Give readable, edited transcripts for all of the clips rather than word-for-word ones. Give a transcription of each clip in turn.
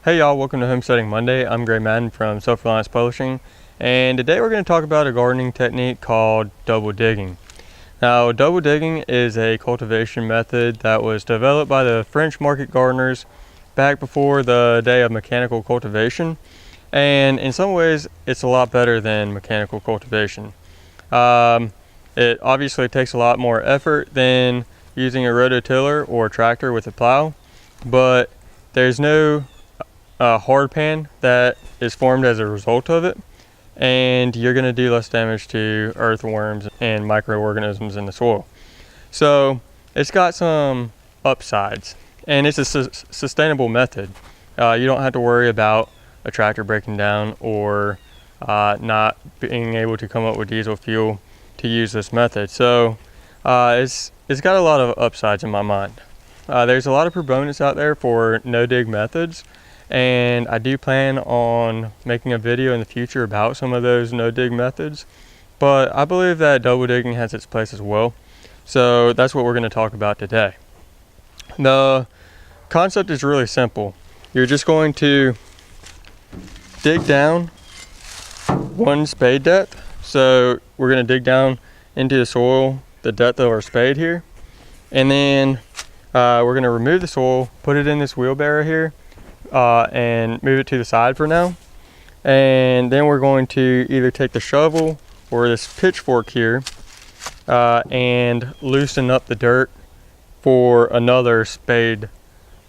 Hey y'all, welcome to Homesteading Monday. I'm Madden from Self-Reliance Publishing, and today we're going to talk about a gardening technique called double digging. Now, double digging is a cultivation method that was developed by the French market gardeners back before the day of mechanical cultivation, and in some ways it's a lot better than mechanical cultivation. It obviously takes a lot more effort than using a rototiller or a tractor with a plow, but there's no hard pan that is formed as a result of it, and you're going to do less damage to earthworms and microorganisms in the soil. So it's got some upsides, and it's a sustainable method. You don't have to worry about a tractor breaking down or not being able to come up with diesel fuel to use this method. So it's got a lot of upsides in my mind. There's a lot of proponents out there for no-dig methods, and I do plan on making a video in the future about some of those no-dig methods, but I believe that double digging has its place as well. So that's what we're going to talk about today. The concept is really simple. You're just going to dig down one spade depth. So we're going to dig down into the soil the depth of our spade here, and then we're going to remove the soil, put it in this wheelbarrow here, and move it to the side for now. And then we're going to either take the shovel or this pitchfork here and loosen up the dirt for another spade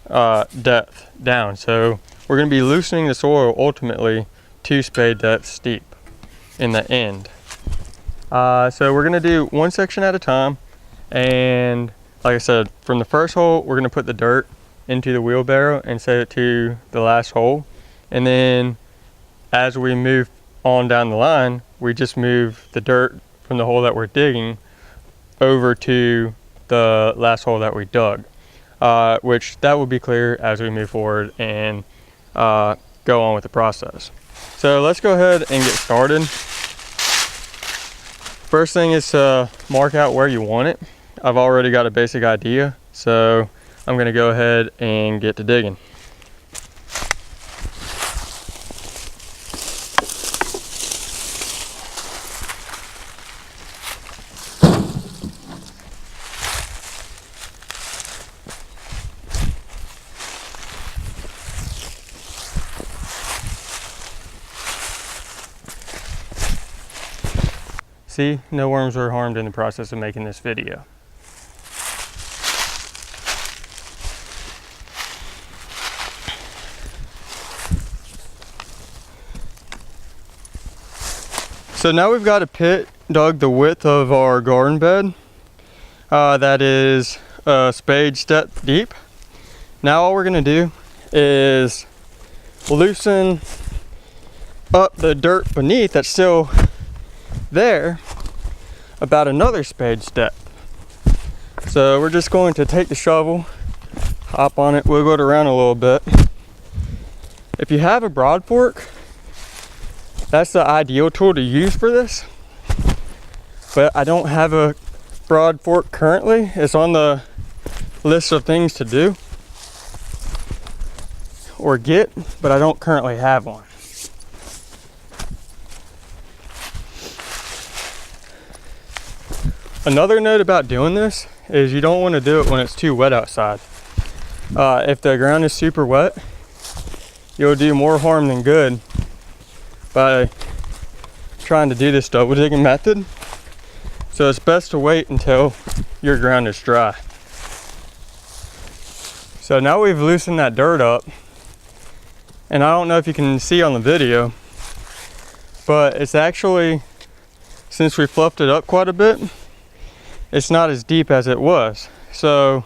depth down. So we're going to be loosening the soil ultimately 2 spade depths deep in the end. So we're going to do one section at a time, and like I said, from the first hole we're going to put the dirt into the wheelbarrow and set it to the last hole, and then as we move on down the line, we just move the dirt from the hole that we're digging over to the last hole that we dug, which that will be clear as we move forward and go on with the process. So let's go ahead and get started. First thing is to mark out where you want it. I've already got a basic idea, so I'm going to go ahead and get to digging. See, no worms were harmed in the process of making this video. So now we've got a pit dug the width of our garden bed. That is a spade depth deep. Now all we're gonna do is loosen up the dirt beneath that's still there about another spade depth. So we're just going to take the shovel, hop on it, wiggle it around a little bit. If you have a broad fork, that's the ideal tool to use for this, but I don't have a broad fork currently. It's on the list of things to do or get, but I don't currently have one. Another note about doing this is you don't want to do it when it's too wet outside. If the ground is super wet, you'll do more harm than good by trying to do this double digging method. So it's best to wait until your ground is dry. So now we've loosened that dirt up, and I don't know if you can see on the video, but it's actually, since we fluffed it up quite a bit, it's not as deep as it was. So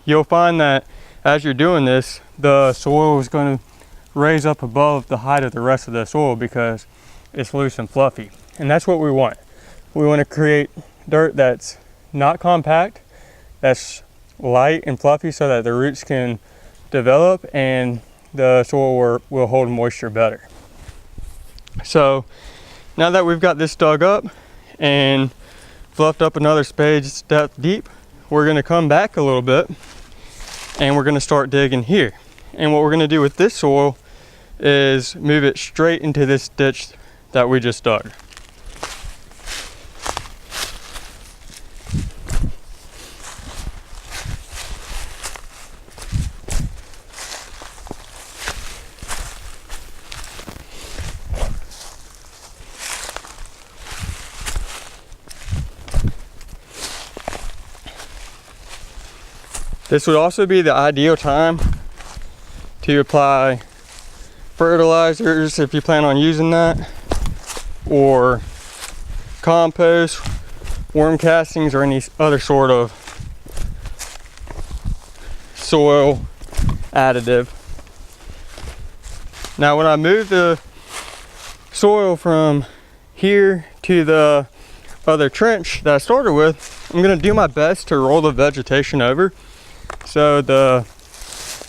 you'll find that as you're doing this, the soil is going to raise up above the height of the rest of the soil because it's loose and fluffy. And that's what we want. We want to create dirt that's not compact, that's light and fluffy so that the roots can develop and the soil will hold moisture better. So now that we've got this dug up and fluffed up another spade's depth deep, we're going to come back a little bit and we're going to start digging here. And what we're going to do with this soil is move it straight into this ditch that we just dug. This would also be the ideal time to apply fertilizers if you plan on using that, or compost, worm castings, or any other sort of soil additive. Now when I move the soil from here to the other trench that I started with, I'm going to do my best to roll the vegetation over so the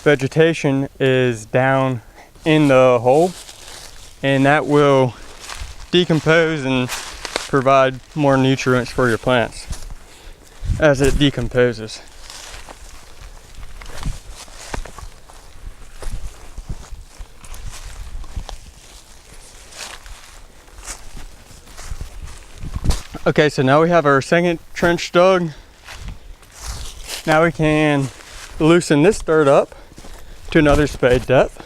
vegetation is down in the hole, and that will decompose and provide more nutrients for your plants as it decomposes. Okay, so now we have our second trench dug. Now we can loosen this dirt up to another spade depth.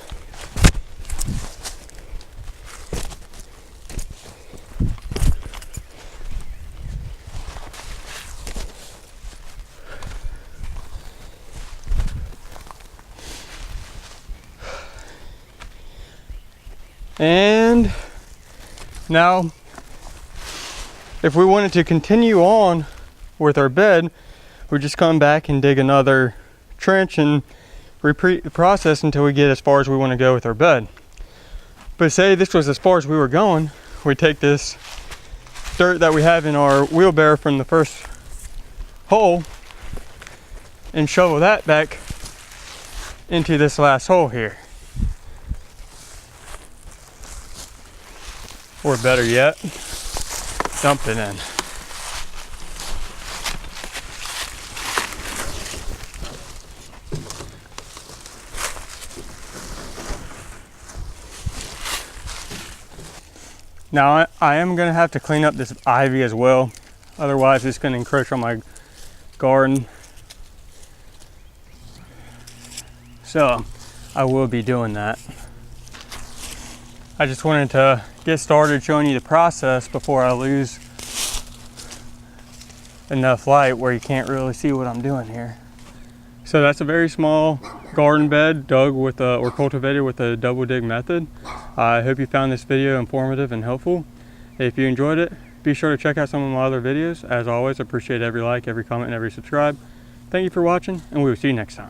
And now, if we wanted to continue on with our bed, we just come back and dig another trench and repeat the process until we get as far as we want to go with our bed. But say this was as far as we were going, we take this dirt that we have in our wheelbarrow from the first hole and shovel that back into this last hole here. Or better yet, dump it in. Now I am going to have to clean up this ivy as well, otherwise it's going to encroach on my garden. So I will be doing that. I just wanted to get started showing you the process before I lose enough light where you can't really see what I'm doing here. So that's a very small garden bed dug with or cultivated with a double dig method. I hope you found this video informative and helpful. If you enjoyed it, be sure to check out some of my other videos. As always, I appreciate every like, every comment, and every subscribe. Thank you for watching, and we will see you next time.